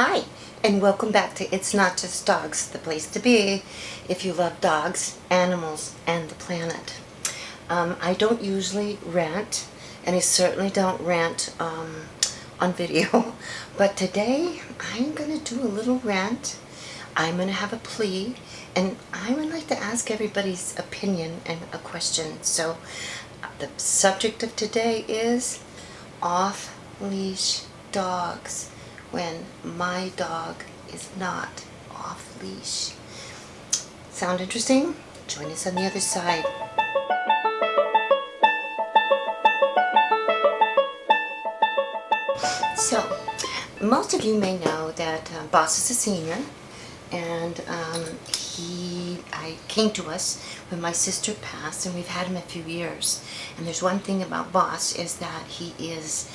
Hi, and welcome back to It's Not Just Dogs, the place to be if you love dogs, animals, and the planet. I don't usually rant, and I certainly don't rant on video, but today I'm going to do a little rant. I'm going to have a plea, and I would like to ask everybody's opinion and a question. So the subject of today is off-leash dogs when my dog is not off-leash. Sound interesting? Join us on the other side. So, most of you may know that Boss is a senior, and I came to us when my sister passed, and we've had him a few years. And there's one thing about Boss is that he is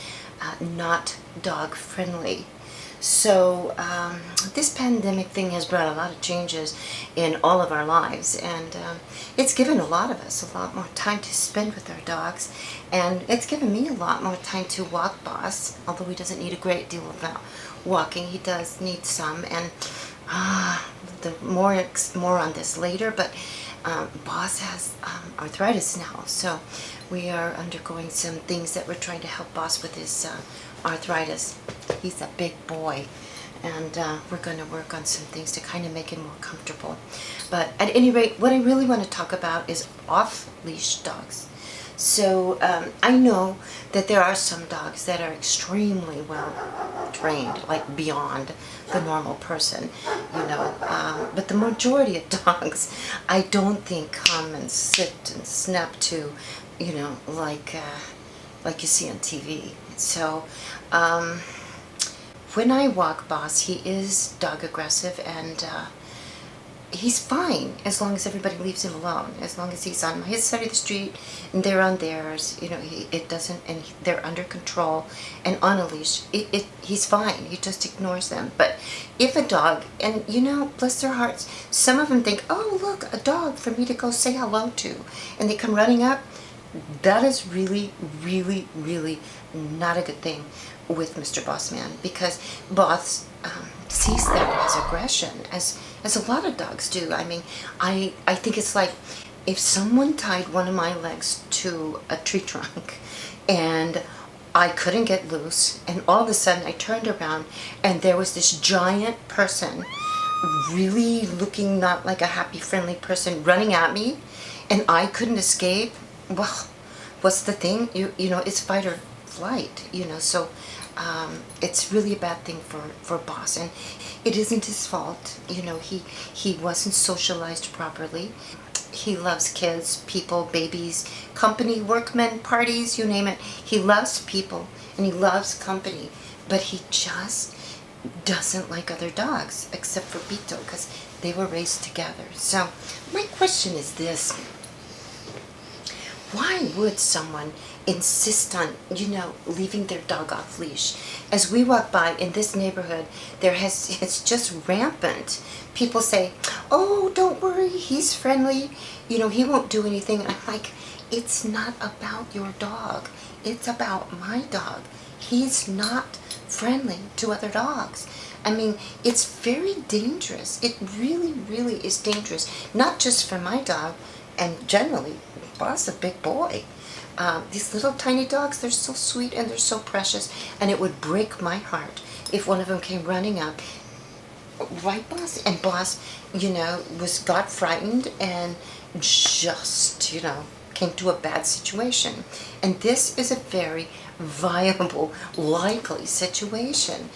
not dog friendly. So this pandemic thing has brought a lot of changes in all of our lives, and it's given a lot of us a lot more time to spend with our dogs, and it's given me a lot more time to walk Boss, although he doesn't need a great deal of walking. He does need some, and more on this later, but Boss has arthritis now, so we are undergoing some things that we're trying to help Boss with his arthritis. He's a big boy, and we're going to work on some things to kind of make him more comfortable. But at any rate, what I really want to talk about is off-leash dogs. So I know that there are some dogs that are extremely well trained, like beyond the normal person, but the majority of dogs I don't think come and sit and snap to, like you see on TV. So when I walk Boss, he is dog aggressive, and he's fine as long as everybody leaves him alone. As long as he's on his side of the street and they're on theirs, they're under control and on a leash. He's fine. He just ignores them. But if a dog, and bless their hearts, some of them think, oh look, a dog for me to go say hello to, and they come running up. That is really, really, really not a good thing with Mr. Bossman, because Boss sees that as aggression, as a lot of dogs do. I mean, I think it's like if someone tied one of my legs to a tree trunk and I couldn't get loose, and all of a sudden I turned around and there was this giant person, really looking not like a happy, friendly person, running at me, and I couldn't escape. Well, what's the thing? It's fight or flight, so it's really a bad thing for Boss, and it isn't his fault. He wasn't socialized properly. He loves kids, people, babies, company, workmen, parties, you name it. He loves people and he loves company, but he just doesn't like other dogs, except for Bito, because they were raised together. So my question is this: why would someone insist on, leaving their dog off leash? As we walk by in this neighborhood, it's just rampant. People say, oh, don't worry, he's friendly, he won't do anything. And I'm like, it's not about your dog. It's about my dog. He's not friendly to other dogs. I mean, it's very dangerous. It really, really is dangerous. Not just for my dog, and generally, Boss is a big boy. These little tiny dogs, they're so sweet and they're so precious, and it would break my heart if one of them came running up. Right, Boss? And Boss, got frightened and just, came to a bad situation. And this is a very viable, likely situation.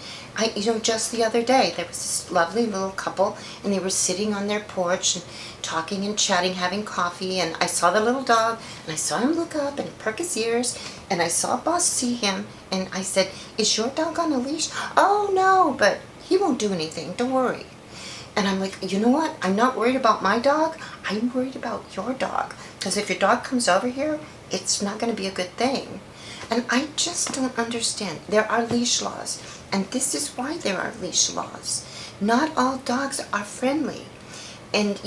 Just the other day, there was this lovely little couple, and they were sitting on their porch and talking and chatting, having coffee, and I saw the little dog, and I saw him look up and perk his ears, and I saw Boss see him, and I said, is your dog on a leash? Oh, no, but he won't do anything, don't worry. And I'm like, you know what? I'm not worried about my dog. I'm worried about your dog, because if your dog comes over here, it's not going to be a good thing. And I just don't understand. There are leash laws, and this is why there are leash laws. Not all dogs are friendly. And,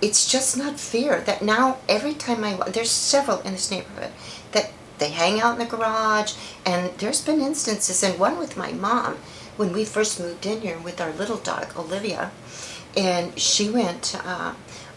it's just not fair that now every time there's several in this neighborhood that they hang out in the garage, and there's been instances, and one with my mom, when we first moved in here with our little dog, Olivia, and she went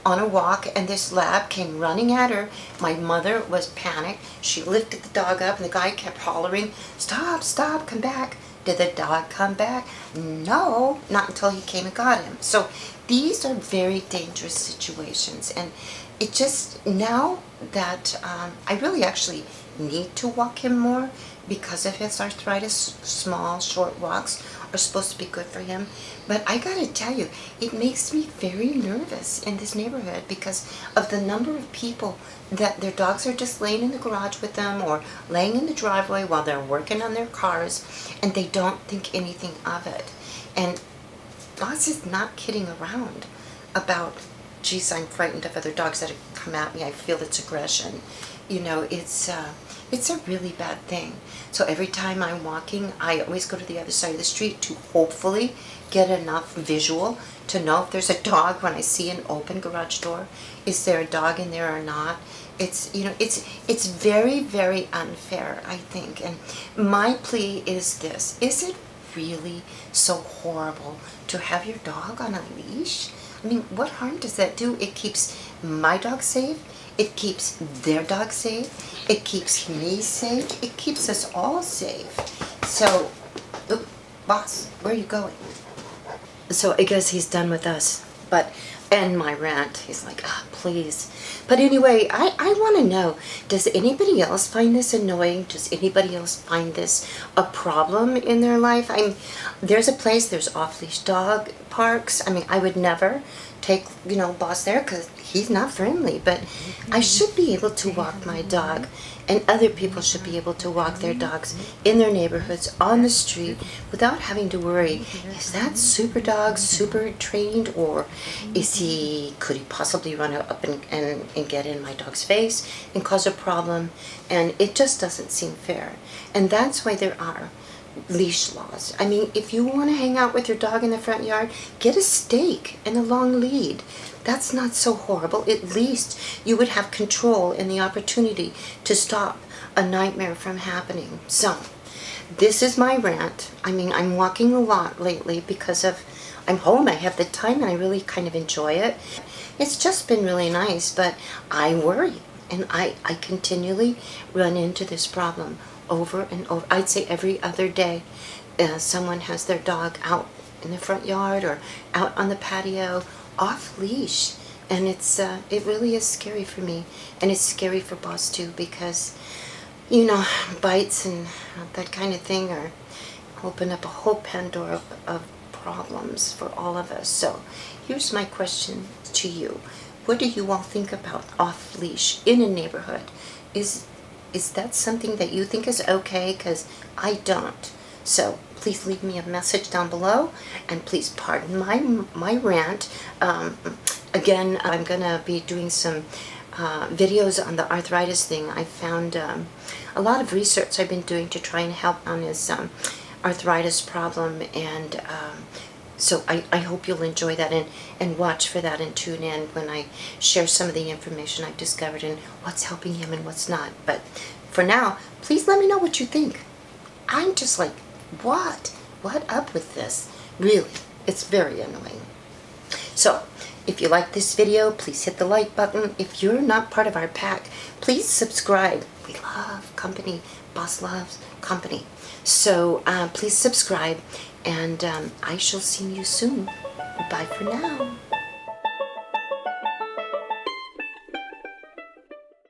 on a walk, and this lab came running at her. My mother was panicked. She lifted the dog up, and the guy kept hollering, "Stop, stop, come back." Did the dog come back? No, not until he came and got him. So these are very dangerous situations, and it just, now that I really actually need to walk him more because of his arthritis, small, short walks are supposed to be good for him. But I gotta tell you, it makes me very nervous in this neighborhood because of the number of people that their dogs are just laying in the garage with them or laying in the driveway while they're working on their cars, and they don't think anything of it. And Boss is not kidding around about, geez, I'm frightened of other dogs that come at me. I feel its aggression. You know, it's a really bad thing. So every time I'm walking, I always go to the other side of the street to hopefully get enough visual to know if there's a dog when I see an open garage door. Is there a dog in there or not? It's, you know, it's very, very unfair, I think. And my plea is this: is it really so horrible to have your dog on a leash? I mean, what harm does that do? It keeps my dog safe. It keeps their dog safe. It keeps me safe. It keeps us all safe. So, oop, Boss, where are you going? So I guess he's done with us. But, and my rant, he's like, ah, please. But anyway, I want to know, does anybody else find this annoying? Does anybody else find this a problem in their life? There's a place, there's off-leash dog parks. I mean, I would never take, you know, Boss there because he's not friendly, but I should be able to walk my dog, and other people should be able to walk their dogs in their neighborhoods on the street without having to worry, is that super dog super trained, or could he possibly run up and get in my dog's face and cause a problem? And it just doesn't seem fair. And that's why there are leash laws. I mean, if you want to hang out with your dog in the front yard, get a stake and a long lead. That's not so horrible. At least you would have control and the opportunity to stop a nightmare from happening. So, this is my rant. I mean, I'm walking a lot lately because I'm home, I have the time, and I really kind of enjoy it. It's just been really nice, but I worry, and I continually run into this problem over and over. I'd say every other day someone has their dog out in the front yard or out on the patio off leash, and it really is scary for me, and it's scary for Boss too, because, you know, bites and that kind of thing are open up a whole Pandora of problems for all of us. So here's my question to you: what do you all think about off leash in a neighborhood? Is that something that you think is okay? Because I don't. So please leave me a message down below, and please pardon my rant. Again, I'm gonna be doing some videos on the arthritis thing. I found a lot of research I've been doing to try and help on his arthritis problem, and so I hope you'll enjoy that and watch for that and tune in when I share some of the information I've discovered and what's helping him and what's not. But for now, please let me know what you think. I'm just like, what up with this? Really, it's very annoying. So, if you like this video, please hit the like button. If you're not part of our pack, please subscribe. We love company. Boss loves company. So, please subscribe, and I shall see you soon. Bye for now.